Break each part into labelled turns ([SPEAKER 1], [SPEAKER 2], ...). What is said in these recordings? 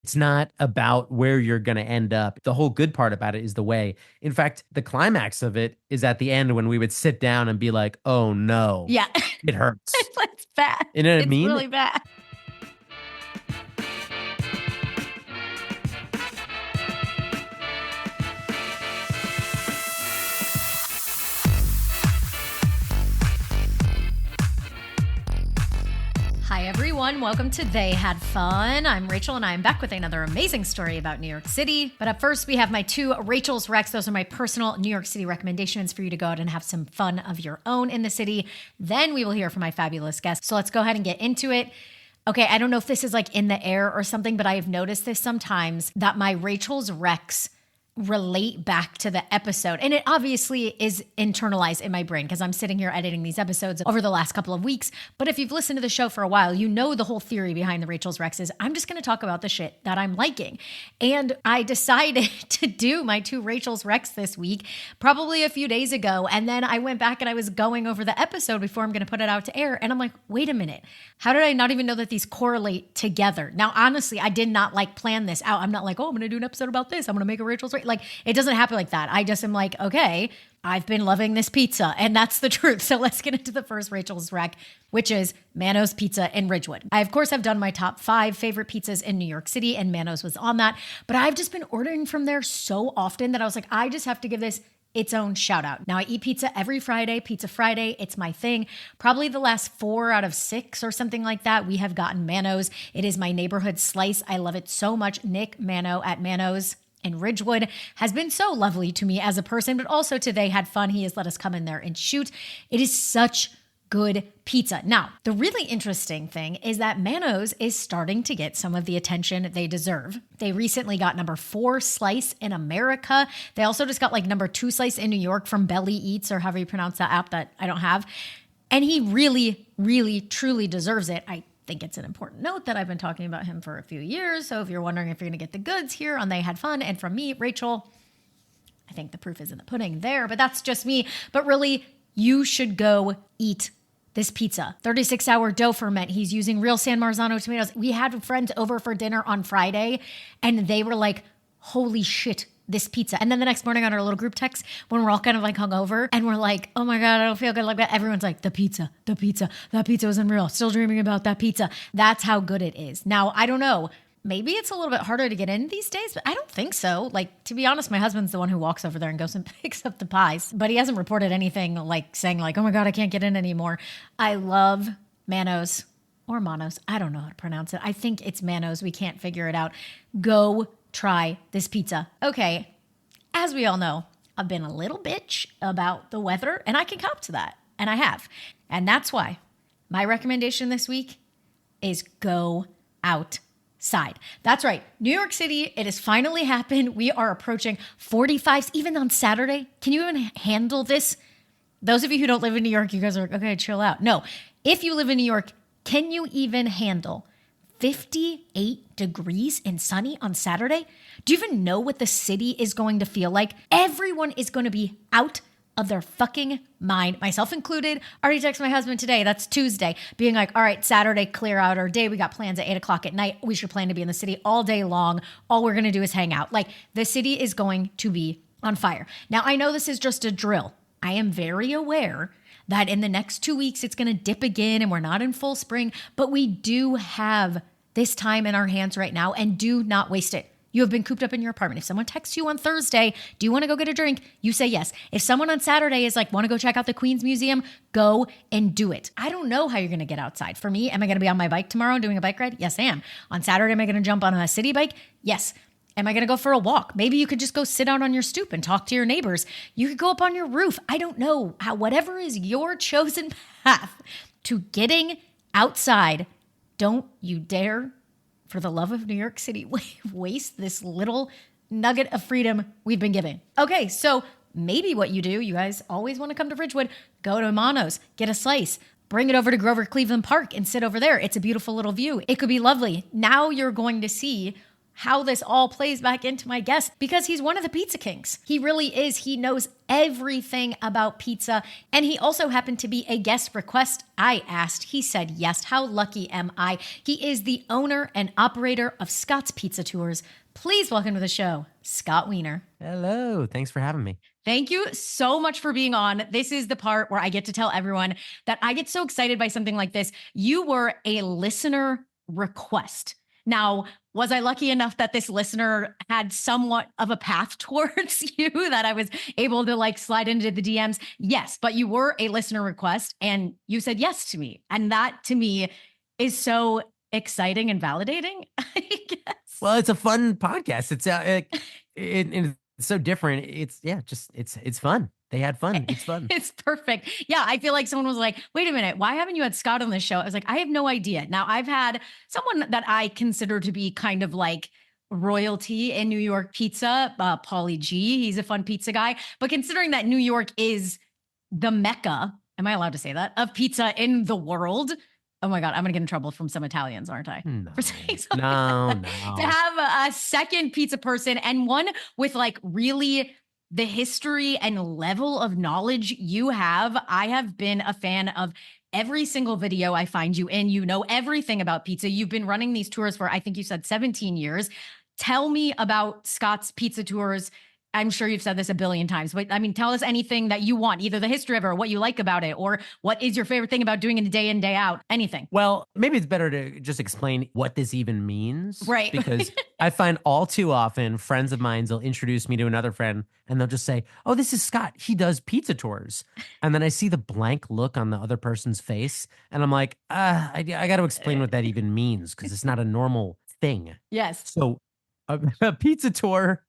[SPEAKER 1] It's not about where you're going to end up. The whole good part about it is the way. In fact, the climax of it is at the end when we would sit down and be like, oh no,
[SPEAKER 2] Yeah.
[SPEAKER 1] it hurts.
[SPEAKER 2] It's bad.
[SPEAKER 1] You know what I
[SPEAKER 2] It's
[SPEAKER 1] mean?
[SPEAKER 2] really bad. Hi, everyone. Welcome to They Had Fun. I'm Rachel, and I'm back with another amazing story about New York City. But up first, we have my two Rachel's Recs. Those are my personal New York City recommendations for you to go out and have some fun of your own in the city. Then we will hear from my fabulous guests. So let's go ahead and get into it. Okay, I don't know if this is like in the air or something, but I have noticed this sometimes that my Rachel's Recs relate back to the episode. And it obviously is internalized in my brain because I'm sitting here editing these episodes over the last couple of weeks. But if you've listened to the show for a while, you know the whole theory behind the Rachel's Recs is I'm just going to talk about the shit that I'm liking. And I decided to do my two Rachel's Recs this week, probably a few days ago. And then I went back and I was going over the episode before I'm going to put it out to air. And I'm like, wait a minute. How did I not even know that these correlate together? Now, honestly, I did not plan this out. I'm not like, oh, I'm going to do an episode about this. I'm going to make a Rachel's Rec. Like, it doesn't happen like that. I just am like, okay, I've been loving this pizza, and that's the truth. So let's get into the first Rachel's Rec, which is Mano's Pizza in Ridgewood. I, of course, have done my top 5 favorite pizzas in New York City, and Mano's was on that. But I've just been ordering from there so often that I was like, I just have to give this its own shout out. Now I eat pizza every Friday, Pizza Friday. It's my thing. Probably the last 4 out of 6 or something like that, we have gotten Mano's. It is my neighborhood slice. I love it so much. Nick Mano at Mano's in Ridgewood has been so lovely to me as a person, but also today had fun. He has let us come in there and shoot. It is such good pizza. Now, the really interesting thing is that Mano's is starting to get some of the attention they deserve. They recently got number 4 slice in America. They also just got like number 2 slice in New York from Belly Eats, or however you pronounce that app that I don't have. And he really, really, truly deserves it. I think it's an important note that I've been talking about him for a few years. So if you're wondering if you're going to get the goods here on They Had Fun, and from me, Rachel, I think the proof is in the pudding there, but that's just me. But really, you should go eat this pizza. 36-hour dough ferment. He's using real San Marzano tomatoes. We had friends over for dinner on Friday, and they were like, holy shit, this pizza. And then the next morning on our little group text, when we're all kind of like hungover and we're like, oh my God, I don't feel good like that. Everyone's like, the pizza, that pizza was unreal. Still dreaming about that pizza. That's how good it is. Now, I don't know. Maybe it's a little bit harder to get in these days, but I don't think so. Like, to be honest, my husband's the one who walks over there and goes and picks up the pies, but he hasn't reported anything like saying like, oh my God, I can't get in anymore. I love Mano's or Manos. I don't know how to pronounce it. I think it's Mano's. We can't figure it out. Go try this pizza. Okay, as we all know, I've been a little bitch about the weather, and I can cop to that, and I have. And that's why my recommendation this week is go outside. That's right. New York City, it has finally happened. We are approaching 45s, even on Saturday. Can you even handle this? Those of you who don't live in New York, you guys are like, okay, chill out. No, if you live in New York, can you even handle 58 degrees and sunny on Saturday? Do you even know what the city is going to feel like? Everyone is going to be out of their fucking mind, myself included. Already texted my husband today, that's Tuesday, being like, all right, Saturday, clear out our day. We got plans at 8 o'clock at night. We should plan to be in the city all day long. All we're going to do is hang out. Like, the city is going to be on fire. Now, I know this is just a drill. I am very aware that in the next 2 weeks, it's going to dip again and we're not in full spring, but we do have this time in our hands right now, and do not waste it. You have been cooped up in your apartment. If someone texts you on Thursday, do you want to go get a drink? You say yes. If someone on Saturday is like, want to go check out the Queens Museum, go and do it. I don't know how you're going to get outside. For me, am I going to be on my bike tomorrow doing a bike ride? Yes, I am. On Saturday, am I going to jump on a city bike? Yes. Am I going to go for a walk? Maybe you could just go sit out on your stoop and talk to your neighbors. You could go up on your roof. I don't know. Whatever is your chosen path to getting outside, don't you dare, for the love of New York City, waste this little nugget of freedom we've been given. Okay, so maybe what you do, you guys always want to come to Ridgewood, go to Manos, get a slice, bring it over to Grover Cleveland Park and sit over there. It's a beautiful little view. It could be lovely. Now you're going to see how this all plays back into my guest because he's one of the pizza kings. He really is. He knows everything about pizza. And he also happened to be a guest request. I asked. He said yes. How lucky am I? He is the owner and operator of Scott's Pizza Tours. Please welcome to the show, Scott Wiener.
[SPEAKER 1] Hello. Thanks for having me.
[SPEAKER 2] Thank you so much for being on. This is the part where I get to tell everyone that I get so excited by something like this. You were a listener request. Now, was I lucky enough that this listener had somewhat of a path towards you that I was able to like slide into the DMs? Yes, but you were a listener request and you said yes to me. And that to me is so exciting and validating, I guess.
[SPEAKER 1] Well, it's a fun podcast. It's so different. It's fun. They had fun. It's fun.
[SPEAKER 2] It's perfect. Yeah, I feel like someone was like, wait a minute, why haven't you had Scott on this show? I was like, I have no idea. Now, I've had someone that I consider to be kind of like royalty in New York pizza, Paulie G. He's a fun pizza guy. But considering that New York is the mecca, am I allowed to say that, of pizza in the world? Oh my God, I'm gonna get in trouble from some Italians, aren't I?
[SPEAKER 1] No,
[SPEAKER 2] for saying something
[SPEAKER 1] no,
[SPEAKER 2] like
[SPEAKER 1] no.
[SPEAKER 2] To have a second pizza person and one with like really the history and level of knowledge you have. I have been a fan of every single video I find you in. You know everything about pizza. You've been running these tours for, I think you said 17 years. Tell me about Scott's Pizza Tours. I'm sure you've said this a billion times, but I mean, tell us anything that you want, either the history of it or what you like about it, or what is your favorite thing about doing it day in, day out, anything.
[SPEAKER 1] Well, maybe it's better to just explain what this even means.
[SPEAKER 2] Right.
[SPEAKER 1] Because I find all too often friends of mine will introduce me to another friend and they'll just say, oh, this is Scott. He does pizza tours. And then I see the blank look on the other person's face. And I'm like, I got to explain what that even means because it's not a normal thing.
[SPEAKER 2] Yes.
[SPEAKER 1] So a pizza tour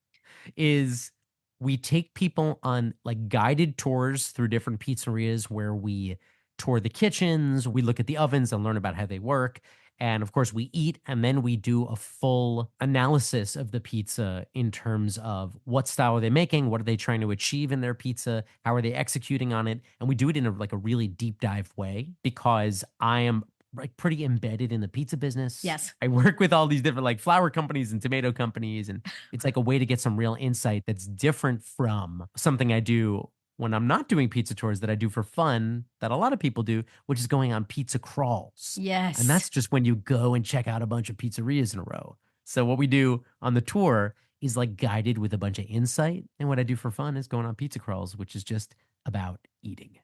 [SPEAKER 1] is we take people on like guided tours through different pizzerias where we tour the kitchens, we look at the ovens and learn about how they work. And of course, we eat and then we do a full analysis of the pizza in terms of what style are they making, what are they trying to achieve in their pizza, how are they executing on it. And we do it in a really deep dive way because I am like pretty embedded in the pizza business.
[SPEAKER 2] Yes.
[SPEAKER 1] I work with all these different like flour companies and tomato companies. And it's like a way to get some real insight that's different from something I do when I'm not doing pizza tours that I do for fun that a lot of people do, which is going on pizza crawls.
[SPEAKER 2] Yes.
[SPEAKER 1] And that's just when you go and check out a bunch of pizzerias in a row. So what we do on the tour is like guided with a bunch of insight. And what I do for fun is going on pizza crawls, which is just about eating.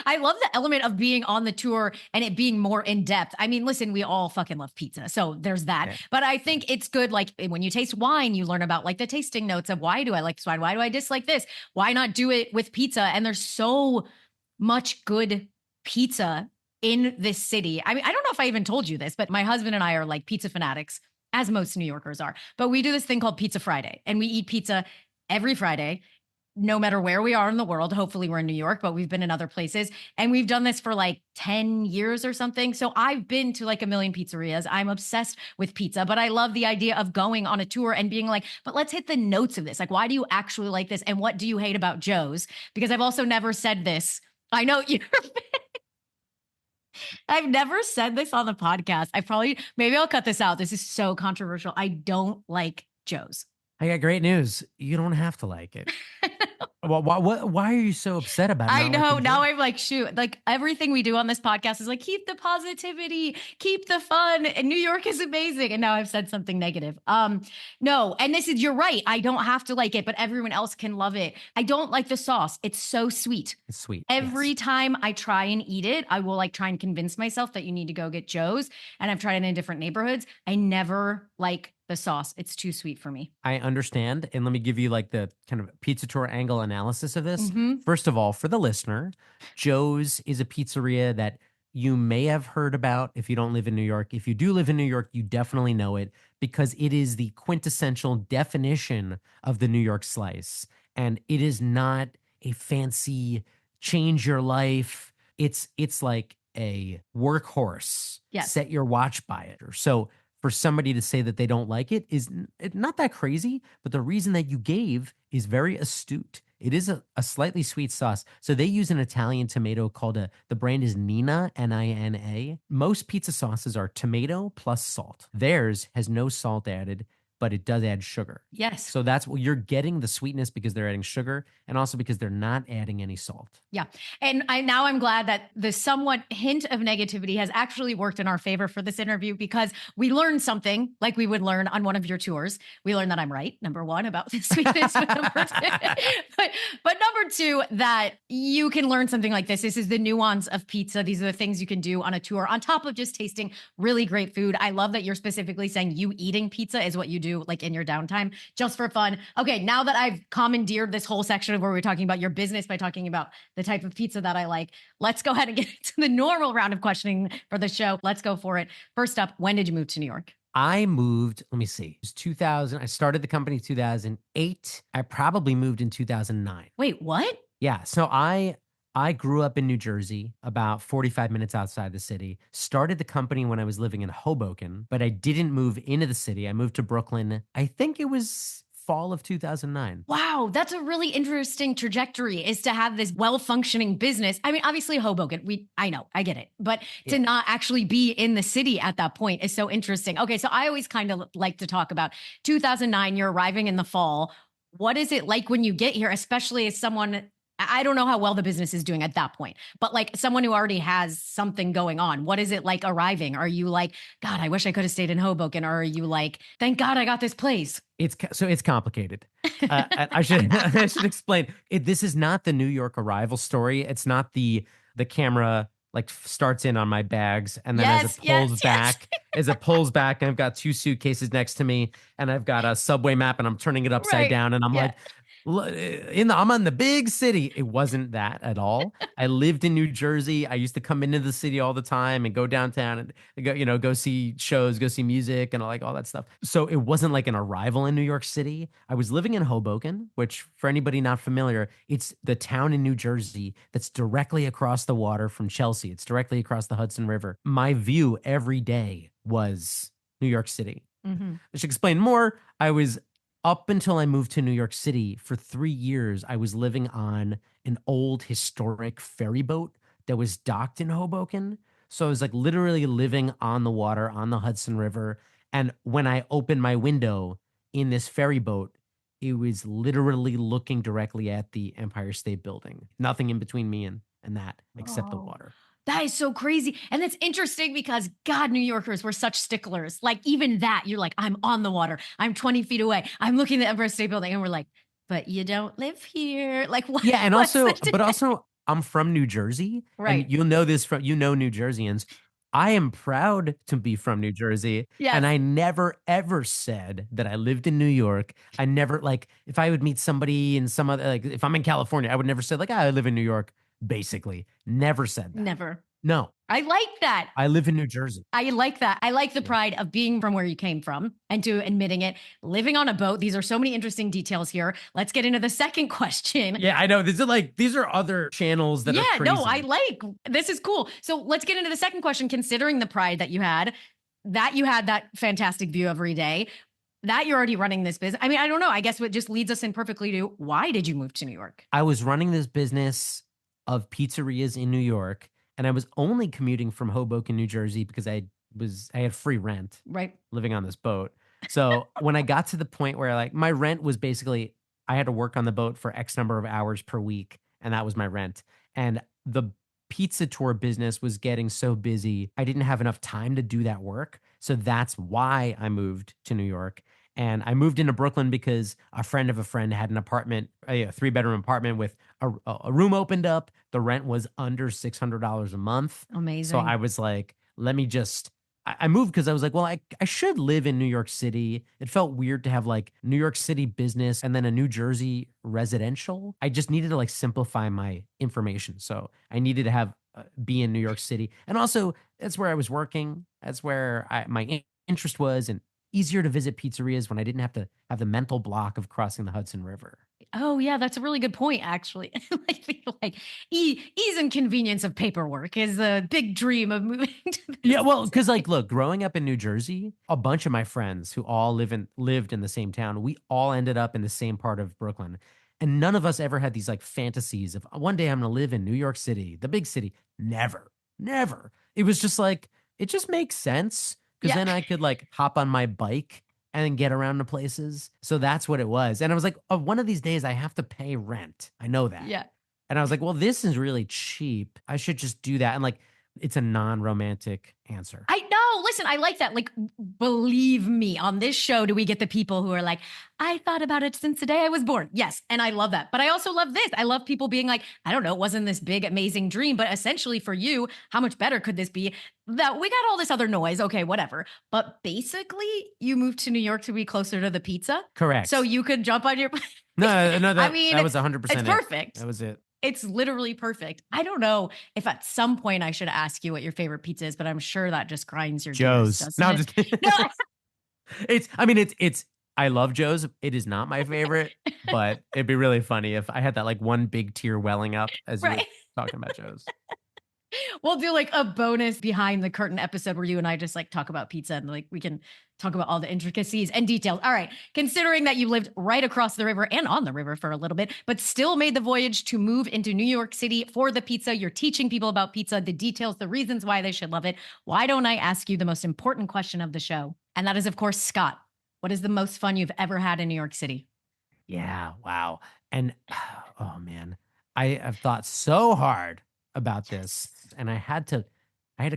[SPEAKER 2] I love the element of being on the tour and it being more in depth. I mean, listen, we all fucking love pizza. So there's that. Yeah. But I think it's good. Like when you taste wine, you learn about like the tasting notes of why do I like this wine? Why do I dislike this? Why not do it with pizza? And there's so much good pizza in this city. I mean, I don't know if I even told you this, but my husband and I are like pizza fanatics, as most New Yorkers are. But we do this thing called Pizza Friday and we eat pizza every Friday. No matter where we are in the world, hopefully we're in New York, but we've been in other places and we've done this for like 10 years or something. So I've been to like a million pizzerias. I'm obsessed with pizza, but I love the idea of going on a tour and being like, but let's hit the notes of this. Like, why do you actually like this? And what do you hate about Joe's? Because I've also never said this. I know you're I've never said this on the podcast. Maybe I'll cut this out. This is so controversial. I don't like Joe's.
[SPEAKER 1] I got great news. You don't have to like it. Well, why are you so upset about it?
[SPEAKER 2] I know. Now I'm like, shoot, like everything we do on this podcast is like, keep the positivity, keep the fun. And New York is amazing. And now I've said something negative. No. And you're right. I don't have to like it, but everyone else can love it. I don't like the sauce. It's so sweet.
[SPEAKER 1] It's sweet.
[SPEAKER 2] Every time I try and eat it, I will like try and convince myself that you need to go get Joe's. And I've tried it in different neighborhoods. I never like the sauce. It's too sweet for me.
[SPEAKER 1] I understand. And let me give you like the kind of pizza tour angle analysis of this.
[SPEAKER 2] Mm-hmm.
[SPEAKER 1] First of all, for the listener, Joe's is a pizzeria that you may have heard about if you don't live in New York. If you do live in New York, you definitely know it because it is the quintessential definition of the New York slice. And it is not a fancy change your life. It's like a workhorse.
[SPEAKER 2] Yes.
[SPEAKER 1] Set your watch by it. So for somebody to say that they don't like it is not that crazy, but the reason that you gave is very astute. It is a slightly sweet sauce. So they use an Italian tomato called the brand is Nina, Nina. Most pizza sauces are tomato plus salt. Theirs has no salt added, but it does add sugar.
[SPEAKER 2] Yes.
[SPEAKER 1] So that's what you're getting, the sweetness because they're adding sugar and also because they're not adding any salt.
[SPEAKER 2] Yeah. And I'm glad that the somewhat hint of negativity has actually worked in our favor for this interview, because we learned something like we would learn on one of your tours. We learned that I'm right, number one, about the sweetness. but number two, that you can learn something like this. This is the nuance of pizza. These are the things you can do on a tour on top of just tasting really great food. I love that you're specifically saying you eating pizza is what you do like in your downtime just for fun. Okay, now that I've commandeered this whole section of where we're talking about your business by talking about the type of pizza that I like, let's go ahead and get into the normal round of questioning for the show. Let's go for it. First up, when did you move to New York?
[SPEAKER 1] I moved, let me see, it was 2000. I started the company in 2008. I probably moved in 2009.
[SPEAKER 2] Wait, what?
[SPEAKER 1] Yeah. So I grew up in New Jersey, about 45 minutes outside the city. Started the company when I was living in Hoboken, but I didn't move into the city. I moved to Brooklyn. I think it was fall of 2009.
[SPEAKER 2] Wow, that's a really interesting trajectory, is to have this well-functioning business. I mean, obviously Hoboken, I know, I get it. But to not actually be in the city at that point is so interesting. Okay, so I always kind of like to talk about 2009, you're arriving in the fall. What is it like when you get here, especially as someone, I don't know how well the business is doing at that point, but like someone who already has something going on, what is it like arriving? Are you like, God, I wish I could have stayed in Hoboken? Or are you like, thank God I got this place?
[SPEAKER 1] It's complicated. I should I should explain. This is not the New York arrival story. It's not the camera like starts in on my bags and then as it pulls back, and I've got two suitcases next to me and I've got a subway map and I'm turning it upside down and I'm like, I'm on the big city. It wasn't that at all. I lived in New Jersey. I used to come into the city all the time and go downtown and go see shows, go see music and like all that stuff. So it wasn't like an arrival in New York City. I was living in Hoboken, which for anybody not familiar, it's the town in New Jersey that's directly across the water from Chelsea. It's directly across the Hudson River. My view every day was New York City.
[SPEAKER 2] Mm-hmm.
[SPEAKER 1] I should explain more. Up until I moved to New York City, for 3 years, I was living on an old historic ferry boat that was docked in Hoboken. So I was like literally living on the water on the Hudson River. And when I opened my window in this ferry boat, it was literally looking directly at the Empire State Building. Nothing in between me and that except the water.
[SPEAKER 2] That is so crazy. And it's interesting because, God, New Yorkers were such sticklers. Like, even that, you're like, I'm on the water. I'm 20 feet away. I'm looking at the Empire State Building. And we're like, but you don't live here. Like, what?
[SPEAKER 1] Yeah. And also, I'm from New Jersey.
[SPEAKER 2] Right.
[SPEAKER 1] And you'll know this New Jerseyans. I am proud to be from New Jersey.
[SPEAKER 2] Yes.
[SPEAKER 1] And I never, ever said that I lived in New York. I never, like, if I would meet somebody in some other, like, if I'm in California, I would never say, like, I live in New York. Basically, never said that.
[SPEAKER 2] Never.
[SPEAKER 1] No.
[SPEAKER 2] I like that.
[SPEAKER 1] I live in New Jersey.
[SPEAKER 2] I like that. I like the pride of being from where you came from and to admitting it. Living on a boat. These are so many interesting details here. Let's get into the second question.
[SPEAKER 1] Yeah, I know. These are other channels that are crazy.
[SPEAKER 2] No, I like, this is cool. So let's get into the second question. Considering the pride that you had that fantastic view every day, that you're already running this business. I mean, I don't know. I guess what just leads us in perfectly to, why did you move to New York?
[SPEAKER 1] I was running this business of pizzerias in New York, and I was only commuting from Hoboken, New Jersey, because I had free rent,
[SPEAKER 2] right,
[SPEAKER 1] living on this boat. So when I got to the point where like my rent was basically, I had to work on the boat for X number of hours per week, and that was my rent. And the pizza tour business was getting so busy, I didn't have enough time to do that work. So that's why I moved to New York. And I moved into Brooklyn because a friend of a friend had an apartment, a 3-bedroom apartment with a room opened up. The rent was under $600 a month.
[SPEAKER 2] Amazing.
[SPEAKER 1] So I was like, let me just, I moved because I was like, well, I should live in New York City. It felt weird to have like New York City business and then a New Jersey residential. I just needed to like simplify my information. So I needed to have, be in New York City. And also that's where I was working. That's where my interest was, and easier to visit pizzerias when I didn't have to have the mental block of crossing the Hudson River.
[SPEAKER 2] Oh, yeah, that's a really good point, actually. I feel like ease and convenience of paperwork is a big dream of moving to this.
[SPEAKER 1] Yeah, well, because like, look, growing up in New Jersey, a bunch of my friends who all lived in the same town, we all ended up in the same part of Brooklyn. And none of us ever had these like fantasies of one day I'm going to live in New York City, the big city. Never, never. It was just like, it just makes sense because
[SPEAKER 2] Yeah.
[SPEAKER 1] then I could like hop on my bike and then get around to places. So that's what it was. And I was like, oh, one of these days I have to pay rent. I know that.
[SPEAKER 2] Yeah.
[SPEAKER 1] And I was like, well, this is really cheap. I should just do that. And like, it's a non romantic answer.
[SPEAKER 2] I know. Listen, I like that. Like, believe me, on this show, do we get the people who are like, I thought about it since the day I was born. Yes. And I love that. But I also love this. I love people being like, I don't know, it wasn't this big, amazing dream, but essentially for you, how much better could this be? That we got all this other noise. Okay, whatever. But basically, you moved to New York to be closer to the pizza. So
[SPEAKER 1] Correct.
[SPEAKER 2] you could jump on your.
[SPEAKER 1] No,
[SPEAKER 2] I
[SPEAKER 1] that
[SPEAKER 2] mean,
[SPEAKER 1] was
[SPEAKER 2] it's
[SPEAKER 1] 100% it.
[SPEAKER 2] perfect.
[SPEAKER 1] That was it.
[SPEAKER 2] It's literally perfect. I don't know if at some point I should ask you what your favorite pizza is, but I'm sure that just grinds your gears,
[SPEAKER 1] Joe's. No,
[SPEAKER 2] doesn't
[SPEAKER 1] I'm
[SPEAKER 2] it?
[SPEAKER 1] just kidding.
[SPEAKER 2] No,
[SPEAKER 1] I mean, I love Joe's. It is not my favorite, but it'd be really funny if I had that like one big tear welling up as you were
[SPEAKER 2] right.
[SPEAKER 1] talking about Joe's.
[SPEAKER 2] We'll do like a bonus behind the curtain episode where you and I just like talk about pizza and like we can talk about all the intricacies and details. All right. Considering that you lived right across the river and on the river for a little bit, but still made the voyage to move into New York City for the pizza, you're teaching people about pizza, the details, the reasons why they should love it. Why don't I ask you the most important question of the show? And that is, of course, Scott, what is the most fun you've ever had in New York City?
[SPEAKER 1] Yeah, wow. And oh man, I've thought so hard about this and I had to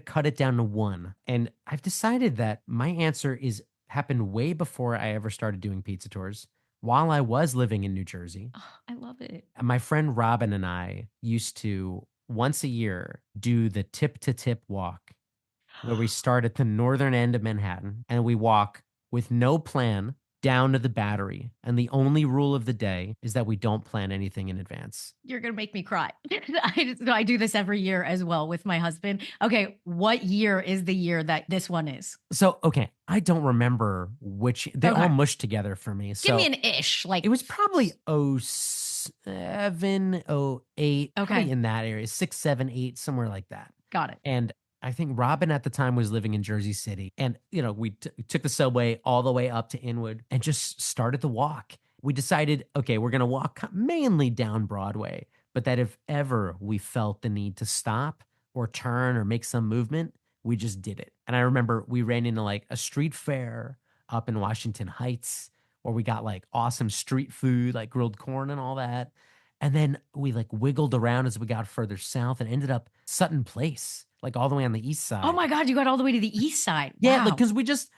[SPEAKER 1] cut it down to one. And I've decided that my answer is happened way before I ever started doing pizza tours while I was living in New Jersey.
[SPEAKER 2] Oh, I love it.
[SPEAKER 1] And my friend Robin and I used to once a year do the tip to tip walk where we start at the northern end of Manhattan and we walk with no plan down to the Battery. And the only rule of the day is that we don't plan anything in advance.
[SPEAKER 2] You're gonna make me cry. I do this every year as well with my husband. Okay, what year is the year that this one is?
[SPEAKER 1] So, okay, I don't remember which, they all
[SPEAKER 2] Okay,
[SPEAKER 1] mushed together for me.
[SPEAKER 2] give me
[SPEAKER 1] So
[SPEAKER 2] an ish. Like,
[SPEAKER 1] it was probably '07, '08, probably
[SPEAKER 2] okay,
[SPEAKER 1] in that area, 6, 7, 8, somewhere like that.
[SPEAKER 2] got it.
[SPEAKER 1] And I think Robin at the time was living in Jersey City. And, you know, we took the subway all the way up to Inwood and just started the walk. We decided, okay, we're going to walk mainly down Broadway, but that if ever we felt the need to stop or turn or make some movement, we just did it. And I remember we ran into like a street fair up in Washington Heights where we got like awesome street food, like grilled corn and all that. And then we like wiggled around as we got further south and ended up Sutton Place, like all the way on the east
[SPEAKER 2] Oh
[SPEAKER 1] side.
[SPEAKER 2] my God, you got all the way to the east side.
[SPEAKER 1] Yeah, like
[SPEAKER 2] Wow.
[SPEAKER 1] because we just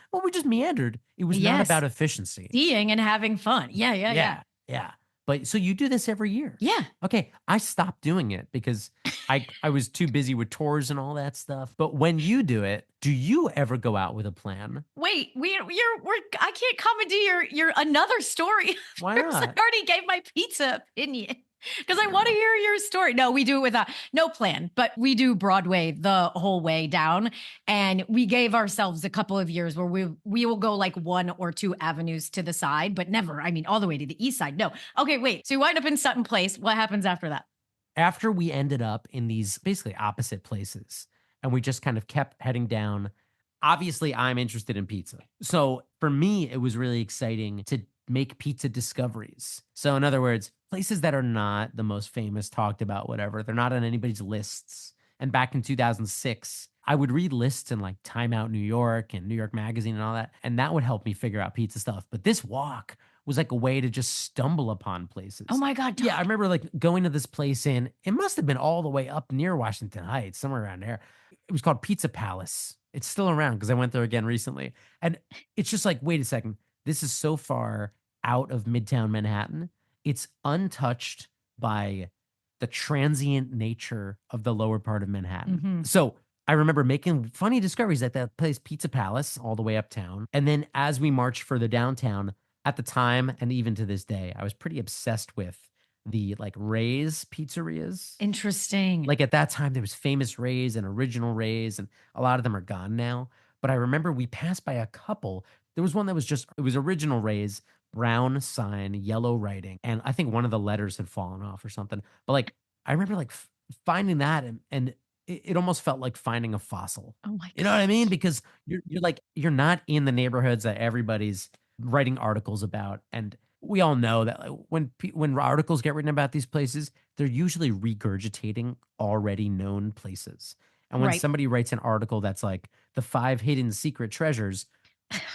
[SPEAKER 1] meandered. It was not
[SPEAKER 2] Yes.
[SPEAKER 1] about efficiency.
[SPEAKER 2] Seeing and having fun. Yeah, yeah, yeah.
[SPEAKER 1] Yeah, yeah. But so you do this every year.
[SPEAKER 2] Yeah.
[SPEAKER 1] Okay, I stopped doing it because I was too busy with tours and all that stuff. But when you do it, do you ever go out with a plan?
[SPEAKER 2] Wait, I can't comment to your another story.
[SPEAKER 1] Why
[SPEAKER 2] First, I
[SPEAKER 1] not?
[SPEAKER 2] already gave my pizza opinion. Because I want to hear your story. No, we do it with no plan, but we do Broadway the whole way down. And we gave ourselves a couple of years where we will go like one or two avenues to the side, but never, I mean, all the way to the east side. No. Okay, wait. So you wind up in Sutton Place. What happens after that?
[SPEAKER 1] After we ended up in these basically opposite places and we just kind of kept heading down, obviously I'm interested in pizza. So for me, it was really exciting to make pizza discoveries. So in other words, places that are not the most famous, talked about, whatever, they're not on anybody's lists. And back in 2006, I would read lists in like Time Out New York and New York Magazine and all that. And that would help me figure out pizza stuff. But this walk was like a way to just stumble upon
[SPEAKER 2] Oh
[SPEAKER 1] places.
[SPEAKER 2] my God.
[SPEAKER 1] Yeah, I remember like going to this place in, it must have been all the way up near Washington Heights, somewhere around there. It was called Pizza Palace. It's still around because I went there again recently. And it's just like, wait a second. This is so far out of Midtown Manhattan. It's untouched by the transient nature of the lower part of Manhattan.
[SPEAKER 2] Mhm.
[SPEAKER 1] So I remember making funny discoveries at that place, Pizza Palace, all the way uptown. And then as we marched further downtown, at the time and even to this day, I was pretty obsessed with the like Ray's pizzerias.
[SPEAKER 2] Interesting.
[SPEAKER 1] Like at that time, there was Famous Ray's and Original Ray's, and a lot of them are gone now. But I remember we passed by a couple. There was one that was just, it was Original Ray's, brown sign, yellow writing. And I think one of the letters had fallen off or something. But like, I remember like finding that and it almost felt like finding a fossil.
[SPEAKER 2] Oh my
[SPEAKER 1] You know what I mean?
[SPEAKER 2] gosh.
[SPEAKER 1] Because you're like, you're not in the neighborhoods that everybody's writing articles about. And we all know that like, when articles get written about these places, they're usually regurgitating already known places. And when
[SPEAKER 2] Right.
[SPEAKER 1] somebody writes an article that's like the 5 hidden secret treasures,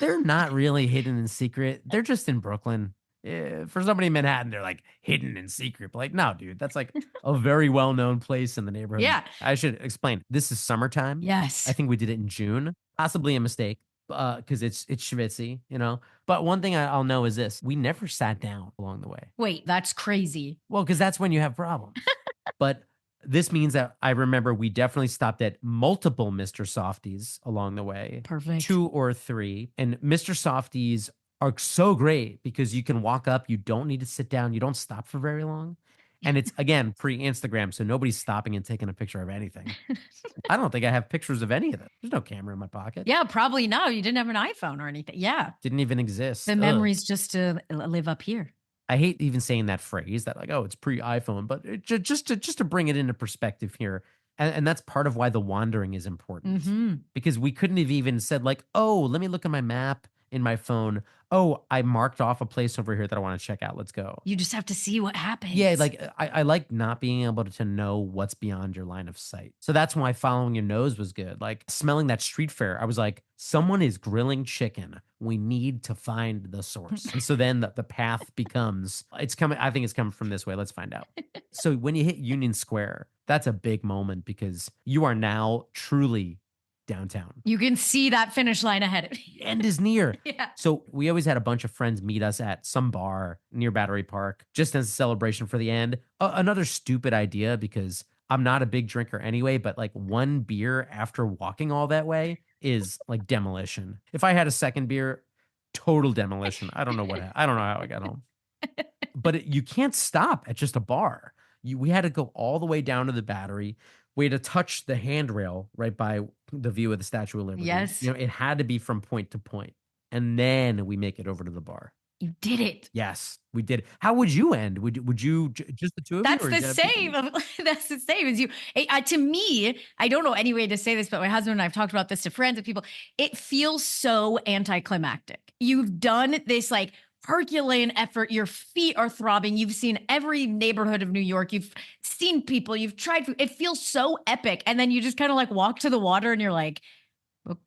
[SPEAKER 1] they're not really hidden in secret. They're just in Brooklyn. For somebody in Manhattan, they're like hidden in secret. But like, no, dude, that's like a very well-known place in the neighborhood.
[SPEAKER 2] Yeah.
[SPEAKER 1] I should explain. This is summertime. I
[SPEAKER 2] Yes.
[SPEAKER 1] think we did it in June, possibly a mistake, because it's schwitzy, you know. But one thing I'll know is this: we never sat down along the way.
[SPEAKER 2] Wait, that's crazy.
[SPEAKER 1] Well, because that's when you have problems. But this means that I remember we definitely stopped at multiple Mr. Softies along the way,
[SPEAKER 2] Perfect.
[SPEAKER 1] 2 or 3. And Mr. Softies are so great because you can walk up, you don't need to sit down, you don't stop for very long. And it's again pre-Instagram, so nobody's stopping and taking a picture of anything. I don't think I have pictures of any of them. There's no camera in my pocket.
[SPEAKER 2] Yeah, probably no. You didn't have an iPhone or anything. Yeah.
[SPEAKER 1] Didn't even exist.
[SPEAKER 2] The
[SPEAKER 1] Ugh.
[SPEAKER 2] memories just to live up here.
[SPEAKER 1] I hate even saying that phrase that like, oh, it's pre-iPhone, but just to bring it into perspective here. And that's part of why the wandering is important
[SPEAKER 2] Hmm.
[SPEAKER 1] because we couldn't have even said like, oh, let me look at my map in my phone. Oh, I marked off a place over here that I want to check out. Let's go.
[SPEAKER 2] You just have to see what
[SPEAKER 1] Yeah,
[SPEAKER 2] happens.
[SPEAKER 1] like I like not being able to know what's beyond your line of sight. So that's why following your nose was good. Like smelling that street fair, I was like, someone is grilling chicken. We need to find the source. And so then the path becomes, it's coming, I think it's coming from this way. Let's find out. So when you hit Union Square, that's a big moment because you are now truly downtown.
[SPEAKER 2] You can see that finish line ahead of you.
[SPEAKER 1] End is near.
[SPEAKER 2] Yeah.
[SPEAKER 1] So we always had a bunch of friends meet us at some bar near Battery Park just as a celebration for the end. Another stupid idea because I'm not a big drinker anyway, but like one beer after walking all that way is like demolition. If I had a second beer, total demolition. I don't know I don't know how I got home. But you can't stop at just a bar. We had to go all the way down to the Battery. We had to touch the handrail right by the view of the Statue of Liberty.
[SPEAKER 2] Yes.
[SPEAKER 1] You know, it had to be from point to point. And then we make it over to the bar.
[SPEAKER 2] You did it.
[SPEAKER 1] Yes, we did. How would you end? Would you just the two of you?
[SPEAKER 2] That's
[SPEAKER 1] or
[SPEAKER 2] the
[SPEAKER 1] did you have people?
[SPEAKER 2] same. That's the same as you. To me, I don't know any way to say this, but my husband and I've talked about this to friends and people. It feels so anticlimactic. You've done this like Herculean effort. Your feet are throbbing. You've seen every neighborhood of New York. You've seen people. You've tried food. It feels so epic. And then you just kind of like walk to the water and you're like,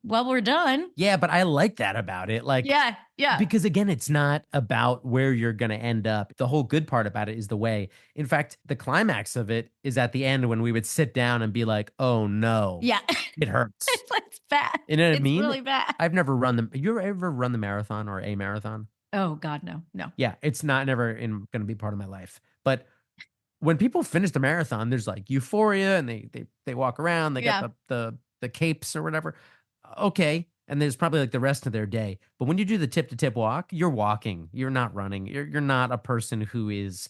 [SPEAKER 2] well, we're done.
[SPEAKER 1] Yeah, but I like that about it. Like,
[SPEAKER 2] Yeah. Yeah.
[SPEAKER 1] because again, it's not about where you're going to end up. The whole good part about it is the way. In fact, the climax of it is at the end when we would sit down and be like, oh no,
[SPEAKER 2] Yeah.
[SPEAKER 1] it hurts.
[SPEAKER 2] It's bad.
[SPEAKER 1] You know what I
[SPEAKER 2] It's
[SPEAKER 1] mean?
[SPEAKER 2] really bad.
[SPEAKER 1] I've never run them. You ever run the marathon or a marathon?
[SPEAKER 2] Oh God, no, no.
[SPEAKER 1] Yeah, it's not never going to be part of my life. But when people finish the marathon, there's like euphoria and they walk around, they
[SPEAKER 2] Yeah.
[SPEAKER 1] got the capes or whatever. Okay. And there's probably like the rest of their day. But when you do the tip to tip walk, you're walking. You're not running. You're not a person who is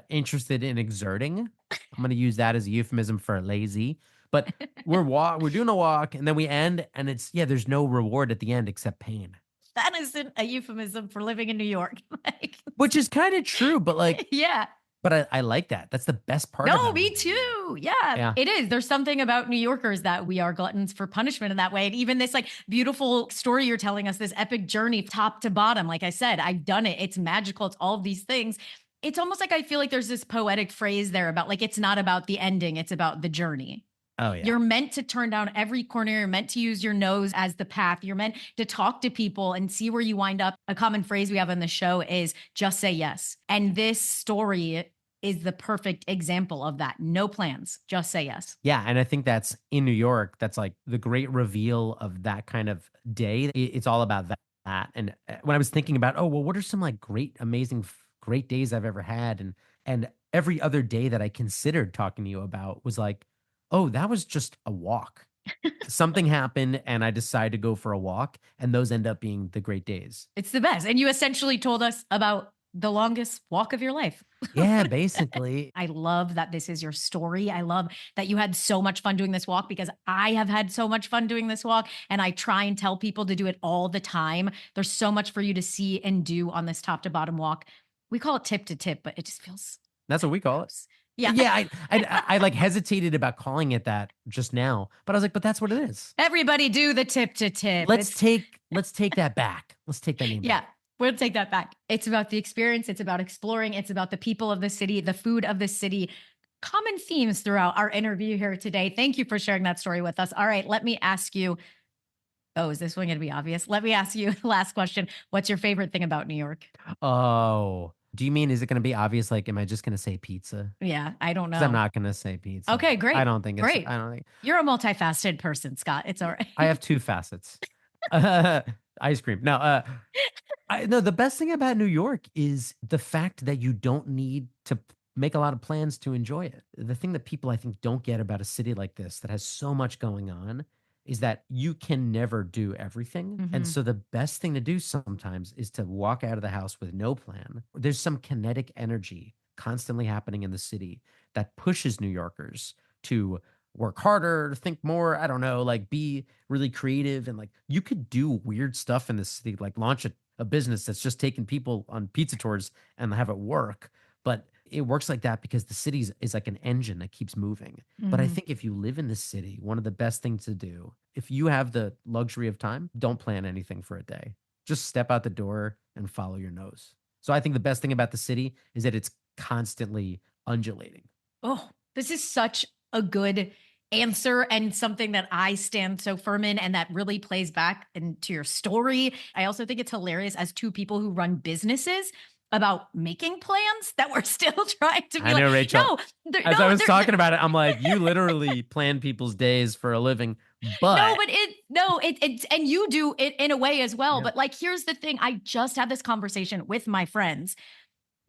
[SPEAKER 1] interested in exerting. I'm going to use that as a euphemism for lazy. But we're doing a walk and then we end and it's there's no reward at the end except pain.
[SPEAKER 2] That isn't a euphemism for living in New York. Like,
[SPEAKER 1] Which is kind of true, but like
[SPEAKER 2] yeah.
[SPEAKER 1] but I like that. That's the best part
[SPEAKER 2] No,
[SPEAKER 1] about
[SPEAKER 2] me
[SPEAKER 1] it.
[SPEAKER 2] too. Yeah,
[SPEAKER 1] Yeah.
[SPEAKER 2] it is. There's something about New Yorkers that we are gluttons for punishment in that way. And even this like beautiful story you're telling us, this epic journey top to bottom. Like I said, I've done it. It's magical. It's all of these things. It's almost like I feel like there's this poetic phrase there about like, it's not about the ending, it's about the journey.
[SPEAKER 1] Oh yeah.
[SPEAKER 2] You're meant to turn down every corner. You're meant to use your nose as the path. You're meant to talk to people and see where you wind up. A common phrase we have on the show is just say yes. And this story is the perfect example of that. No plans, just say yes.
[SPEAKER 1] Yeah, and I think that's in New York. That's like the great reveal of that kind of day. It's all about that. And when I was thinking about, oh well, what are some like great, amazing, great days I've ever had, and every other day that I considered talking to you about was like, oh, that was just a walk. Something happened, and I decided to go for a walk, and those end up being the great days.
[SPEAKER 2] It's the best. And you essentially told us about the longest walk of your life.
[SPEAKER 1] Yeah, basically.
[SPEAKER 2] I love that this is your story. I love that you had so much fun doing this walk because I have had so much fun doing this walk. And I try and tell people to do it all the time. There's so much for you to see and do on this top to bottom walk. We call it tip to tip, but it just feels
[SPEAKER 1] That's what we call it.
[SPEAKER 2] Yeah.
[SPEAKER 1] Yeah, I like hesitated about calling it that just now, but I was like, but that's what it is.
[SPEAKER 2] Everybody do the tip to tip.
[SPEAKER 1] Let's take that back. Let's take that name
[SPEAKER 2] Yeah.
[SPEAKER 1] back.
[SPEAKER 2] We'll take that back. It's about the experience. It's about exploring. It's about the people of the city, the food of the city. Common themes throughout our interview here today. Thank you for sharing that story with us. All right, let me ask you. Oh, is this one going to be obvious? Let me ask you the last question. What's your favorite thing about New York?
[SPEAKER 1] Oh, do you mean is it gonna be obvious? Like, am I just gonna say pizza?
[SPEAKER 2] Yeah, I don't
[SPEAKER 1] 'Cause I'm
[SPEAKER 2] know.
[SPEAKER 1] not gonna say pizza.
[SPEAKER 2] Okay,
[SPEAKER 1] I
[SPEAKER 2] great.
[SPEAKER 1] don't think it's
[SPEAKER 2] Great.
[SPEAKER 1] I don't think
[SPEAKER 2] You're a multifaceted person, Scott. It's all
[SPEAKER 1] I
[SPEAKER 2] right.
[SPEAKER 1] have 2 facets. Ice cream. No, I no, the best thing about New York is the fact that you don't need to make a lot of plans to enjoy it. The thing that people I think don't get about a city like this that has so much going on is that you can never do everything. And
[SPEAKER 2] Mhm.
[SPEAKER 1] so the best thing to do sometimes is to walk out of the house with no plan. There's some kinetic energy constantly happening in the city that pushes New Yorkers to work harder, think more, I don't know, like be really creative and like you could do weird stuff in this city, like launch a business that's just taking people on pizza tours and have it work. But it works like that because the city is like an engine that keeps moving. But I
[SPEAKER 2] Mhm.
[SPEAKER 1] think if you live in the city, one of the best things to do, if you have the luxury of time, don't plan anything for a day. Just step out the door and follow your nose. So I think the best thing about the city is that it's constantly undulating.
[SPEAKER 2] Oh, this is such a good answer and something that I stand so firm in and that really plays back into your story. I also think it's hilarious as two people who run businesses about making plans that we're still trying to be
[SPEAKER 1] I
[SPEAKER 2] like,
[SPEAKER 1] know, Rachel.
[SPEAKER 2] no,
[SPEAKER 1] As I was
[SPEAKER 2] they're
[SPEAKER 1] talking about it, I'm like, you literally plan people's days for a living,
[SPEAKER 2] no,
[SPEAKER 1] but
[SPEAKER 2] but it's and you do it in a way as well.
[SPEAKER 1] yeah.
[SPEAKER 2] But like, here's the thing: I just had this conversation with my friends.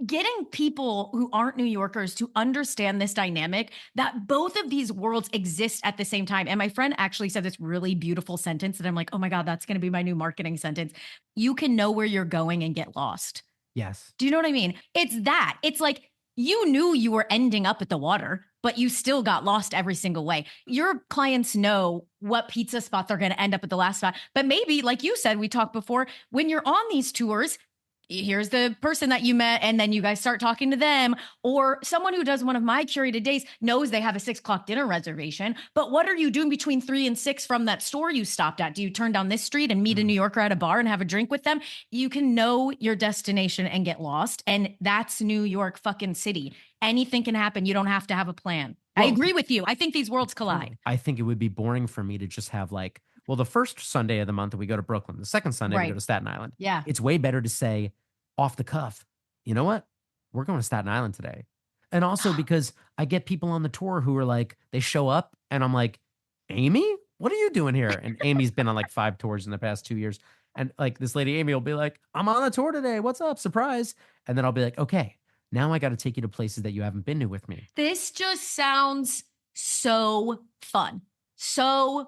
[SPEAKER 2] Getting people who aren't New Yorkers to understand this dynamic that both of these worlds exist at the same time. And my friend actually said this really beautiful sentence that I'm like, oh my God, that's going to be my new marketing sentence. You can know where you're going and get lost.
[SPEAKER 1] Yes.
[SPEAKER 2] Do you know what I mean? It's that. It's like you knew you were ending up at the water, but you still got lost every single way. Your clients know what pizza spot they're going to end up at the last spot. But maybe, like you said, we talked before, when you're on these tours, here's the person that you met and then you guys start talking to them, or someone who does one of my curated days knows they have a 6 o'clock dinner reservation, but what are you doing between 3 and 6 from that store you stopped at? Do you turn down this street and meet a
[SPEAKER 1] Mm.
[SPEAKER 2] New Yorker at a bar and have a drink with them? You can know your destination and get lost, and that's New York fucking city. Anything can happen. You don't have to have a plan. I
[SPEAKER 1] Well,
[SPEAKER 2] agree with you. I think these worlds collide.
[SPEAKER 1] totally. I think it would be boring for me to just have like, well, the first Sunday of the month we go to Brooklyn, the second Sunday we go
[SPEAKER 2] Right.
[SPEAKER 1] to Staten Island.
[SPEAKER 2] Yeah.
[SPEAKER 1] It's way better to say off the cuff, you know what? We're going to Staten Island today. And also because I get people on the tour who are like, they show up and I'm like, Amy, what are you doing here? And Amy's been on like 5 tours in the past 2 years. And like this lady, Amy, will be like, I'm on a tour today. What's up? Surprise. And then I'll be like, okay, now I got to take you to places that you haven't been to with me.
[SPEAKER 2] This just sounds so fun. So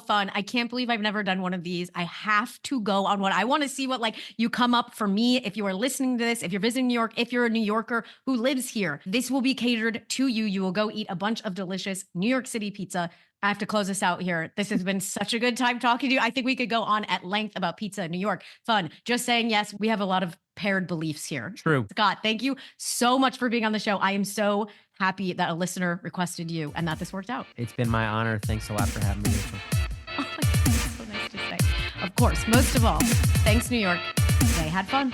[SPEAKER 2] fun. I can't believe I've never done one of these. I have to go on one. I want to see what like you come up for me. If you are listening to this, if you're visiting New York, if you're a New Yorker who lives here, this will be catered to you. You will go eat a bunch of delicious New York City pizza. I have to close this out here. This has been such a good time talking to you. I think we could go on at length about pizza in New York. Fun. Just saying yes, we have a lot of paired beliefs here.
[SPEAKER 1] True.
[SPEAKER 2] Scott, thank you so much for being on the show. I am so happy that a listener requested you and that this worked out.
[SPEAKER 1] It's been my honor. Thanks a lot for having me, Rachel.
[SPEAKER 2] Oh my God, that's so nice to say. Of course, most of all, thanks, New York. They had fun.